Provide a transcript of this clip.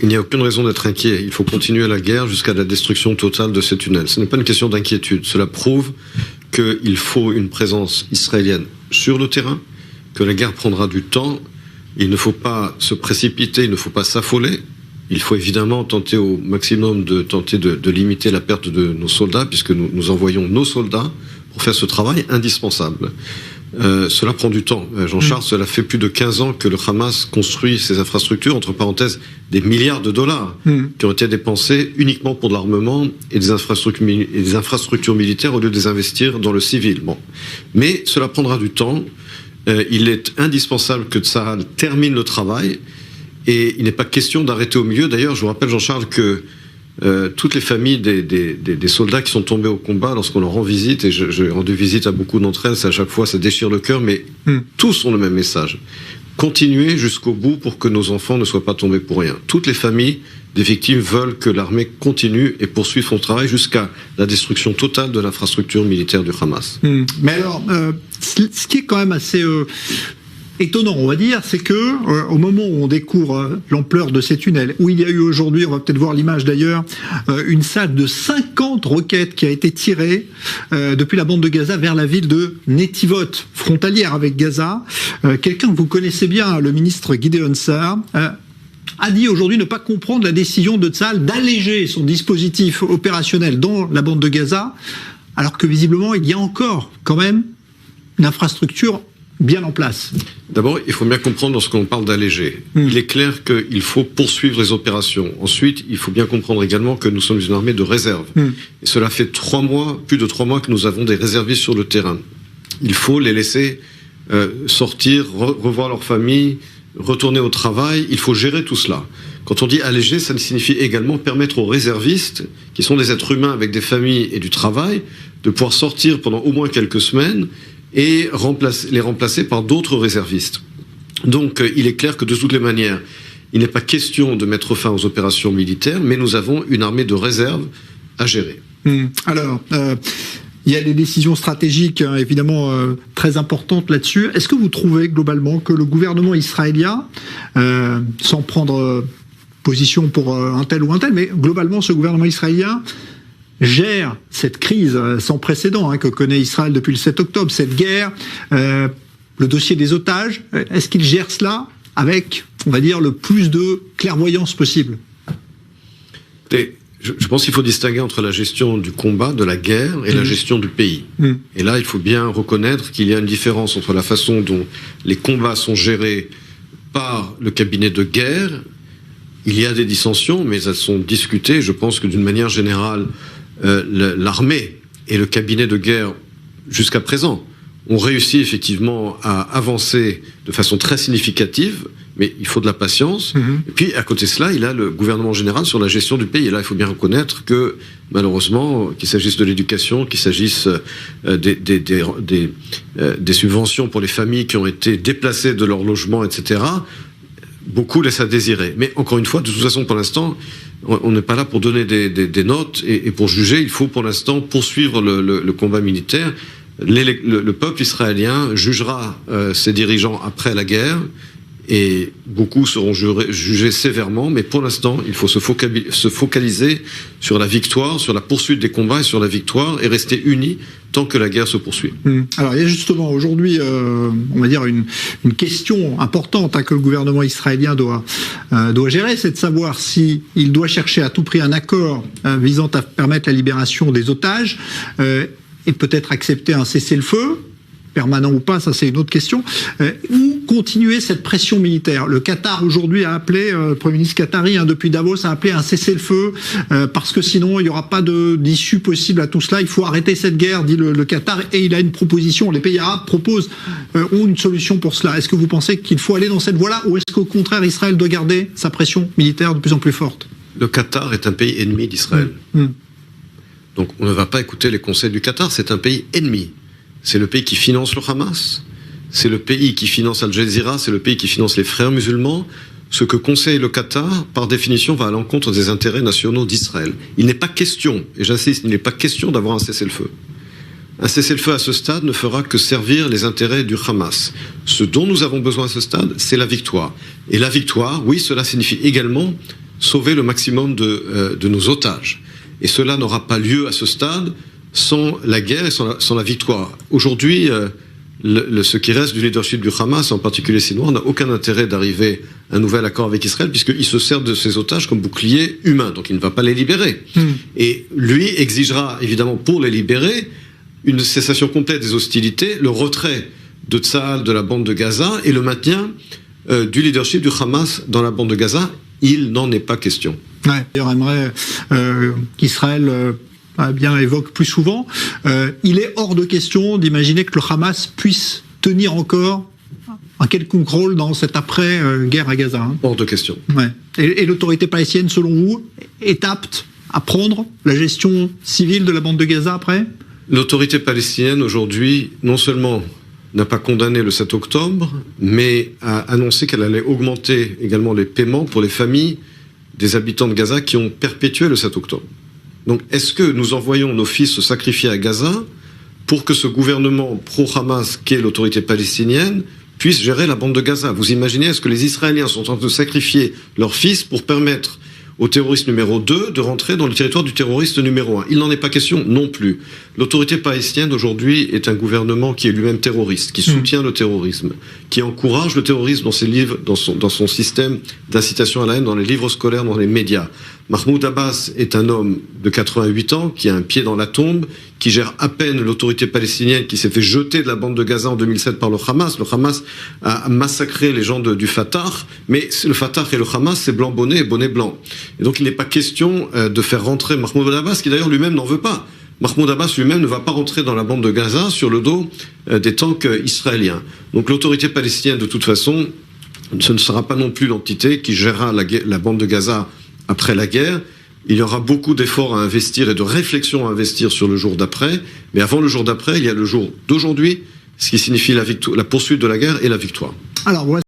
il n'y a aucune raison d'être inquiet. Il faut continuer la guerre jusqu'à la destruction totale de ces tunnels. Ce n'est pas une question d'inquiétude. Cela prouve qu'il faut une présence israélienne sur le terrain, que la guerre prendra du temps. Il ne faut pas se précipiter, il ne faut pas s'affoler. Il faut évidemment tenter au maximum de limiter la perte de nos soldats, puisque nous envoyons nos soldats pour faire ce travail indispensable. Cela prend du temps. Jean-Charles, cela fait plus de 15 ans que le Hamas construit ces infrastructures, entre parenthèses, des milliards de dollars qui ont été dépensés uniquement pour de l'armement et des infrastructures militaires au lieu de les investir dans le civil. Bon. Mais cela prendra du temps. Il est indispensable que Tsahal termine le travail et il n'est pas question d'arrêter au milieu. D'ailleurs, je vous rappelle, Jean-Charles, que toutes les familles des soldats qui sont tombés au combat, lorsqu'on leur rend visite, et j'ai rendu visite à beaucoup d'entre elles, à chaque fois ça déchire le cœur, mais tous ont le même message. Continuez jusqu'au bout pour que nos enfants ne soient pas tombés pour rien. Toutes les familles des victimes veulent que l'armée continue et poursuive son travail jusqu'à la destruction totale de l'infrastructure militaire du Hamas. Mais alors, ce qui est quand même assez étonnant, on va dire, c'est que au moment où on découvre l'ampleur de ces tunnels, où il y a eu aujourd'hui, on va peut-être voir l'image d'ailleurs, une salve de 50 roquettes qui a été tirée depuis la bande de Gaza vers la ville de Netivot, frontalière avec Gaza. Quelqu'un que vous connaissez bien, le ministre Gideon Sa'ar, a dit aujourd'hui ne pas comprendre la décision de Tsahal d'alléger son dispositif opérationnel dans la bande de Gaza, alors que visiblement il y a encore quand même une infrastructure bien en place. D'abord, il faut bien comprendre lorsqu'on parle d'alléger. Il est clair qu'il faut poursuivre les opérations. Ensuite, il faut bien comprendre également que nous sommes une armée de réserve. Et cela fait plus de 3 mois que nous avons des réservistes sur le terrain. Il faut les laisser sortir, revoir leur famille, retourner au travail. Il faut gérer tout cela. Quand on dit alléger, ça signifie également permettre aux réservistes, qui sont des êtres humains avec des familles et du travail, de pouvoir sortir pendant au moins quelques semaines et les remplacer par d'autres réservistes. Donc il est clair que de toutes les manières, il n'est pas question de mettre fin aux opérations militaires, mais nous avons une armée de réserve à gérer. Alors, il y a des décisions stratégiques évidemment très importantes là-dessus. Est-ce que vous trouvez globalement que le gouvernement israélien, sans prendre position pour un tel ou un tel, mais globalement ce gouvernement israélien gère cette crise sans précédent que connaît Israël depuis le 7 octobre, cette guerre, le dossier des otages, est-ce qu'il gère cela avec, on va dire, le plus de clairvoyance possible? Je pense qu'il faut distinguer entre la gestion du combat, de la guerre, et la gestion du pays. Et là, il faut bien reconnaître qu'il y a une différence entre la façon dont les combats sont gérés par le cabinet de guerre. Il y a des dissensions, mais elles sont discutées. Je pense que d'une manière générale, l'armée et le cabinet de guerre, jusqu'à présent, ont réussi effectivement à avancer de façon très significative, mais il faut de la patience. Et puis, à côté de cela, il y a le gouvernement général sur la gestion du pays. Et là, il faut bien reconnaître que, malheureusement, qu'il s'agisse de l'éducation, qu'il s'agisse des subventions pour les familles qui ont été déplacées de leur logement, etc., beaucoup laissent à désirer. Mais encore une fois, de toute façon, pour l'instant, on n'est pas là pour donner des notes et pour juger. Il faut pour l'instant poursuivre le combat militaire. Le peuple israélien jugera ses dirigeants après la guerre et beaucoup seront jugés sévèrement. Mais pour l'instant, il faut se focaliser sur la victoire, sur la poursuite des combats et sur la victoire et rester unis tant que la guerre se poursuit. Alors il y a justement aujourd'hui, on va dire une question importante que le gouvernement israélien doit gérer, c'est de savoir si il doit chercher à tout prix un accord visant à permettre la libération des otages et peut-être accepter un cessez-le-feu, permanent ou pas, ça c'est une autre question, ou continuer cette pression militaire. Le Qatar aujourd'hui a appelé, le Premier ministre qatari depuis Davos a appelé un cessez-le-feu, parce que sinon il n'y aura pas d'issue possible à tout cela, il faut arrêter cette guerre, dit le Qatar, et il a une proposition, les pays arabes ont une solution pour cela. Est-ce que vous pensez qu'il faut aller dans cette voie-là, ou est-ce qu'au contraire Israël doit garder sa pression militaire de plus en plus forte? Le Qatar est un pays ennemi d'Israël. Donc on ne va pas écouter les conseils du Qatar, c'est un pays ennemi. C'est le pays qui finance le Hamas, c'est le pays qui finance Al Jazeera, c'est le pays qui finance les frères musulmans. Ce que conseille le Qatar, par définition, va à l'encontre des intérêts nationaux d'Israël. Il n'est pas question, et j'insiste, il n'est pas question d'avoir un cessez-le-feu. Un cessez-le-feu à ce stade ne fera que servir les intérêts du Hamas. Ce dont nous avons besoin à ce stade, c'est la victoire. Et la victoire, oui, cela signifie également sauver le maximum de nos otages. Et cela n'aura pas lieu à ce stade sans la guerre et sans la victoire. Aujourd'hui, ce qui reste du leadership du Hamas, en particulier Sinoir, n'a aucun intérêt d'arriver à un nouvel accord avec Israël, puisqu'il se sert de ses otages comme bouclier humain, donc il ne va pas les libérer. Et lui exigera, évidemment, pour les libérer, une cessation complète des hostilités, le retrait de Tsahal de la bande de Gaza et le maintien du leadership du Hamas dans la bande de Gaza. Il n'en est pas question. Ouais, d'ailleurs, j'aimerais qu'Israël bien évoque plus souvent. Il est hors de question d'imaginer que le Hamas puisse tenir encore un quelconque rôle dans cette après-guerre à Gaza. Hein. Hors de question. Ouais. Et l'autorité palestinienne, selon vous, est apte à prendre la gestion civile de la bande de Gaza après ? L'autorité palestinienne, aujourd'hui, non seulement n'a pas condamné le 7 octobre, mais a annoncé qu'elle allait augmenter également les paiements pour les familles des habitants de Gaza qui ont perpétué le 7 octobre. Donc, est-ce que nous envoyons nos fils se sacrifier à Gaza pour que ce gouvernement pro-Hamas, qu'est l'autorité palestinienne, puisse gérer la bande de Gaza? Vous imaginez, est-ce que les Israéliens sont en train de sacrifier leurs fils pour permettre au terroriste numéro 2 de rentrer dans le territoire du terroriste numéro 1? Il n'en est pas question non plus. L'autorité palestinienne aujourd'hui est un gouvernement qui est lui-même terroriste, qui soutient le terrorisme, qui encourage le terrorisme dans ses livres, dans son système d'incitation à la haine, dans les livres scolaires, dans les médias. Mahmoud Abbas est un homme de 88 ans qui a un pied dans la tombe, qui gère à peine l'autorité palestinienne, qui s'est fait jeter de la bande de Gaza en 2007 par le Hamas. Le Hamas a massacré les gens du Fatah, mais le Fatah et le Hamas, c'est blanc bonnet et bonnet blanc. Et donc il n'est pas question de faire rentrer Mahmoud Abbas, qui d'ailleurs lui-même n'en veut pas. Mahmoud Abbas lui-même ne va pas rentrer dans la bande de Gaza sur le dos des tanks israéliens. Donc l'autorité palestinienne, de toute façon, ce ne sera pas non plus l'entité qui gérera la bande de Gaza après la guerre. Il y aura beaucoup d'efforts à investir et de réflexions à investir sur le jour d'après. Mais avant le jour d'après, il y a le jour d'aujourd'hui, ce qui signifie la poursuite de la guerre et la victoire. Alors,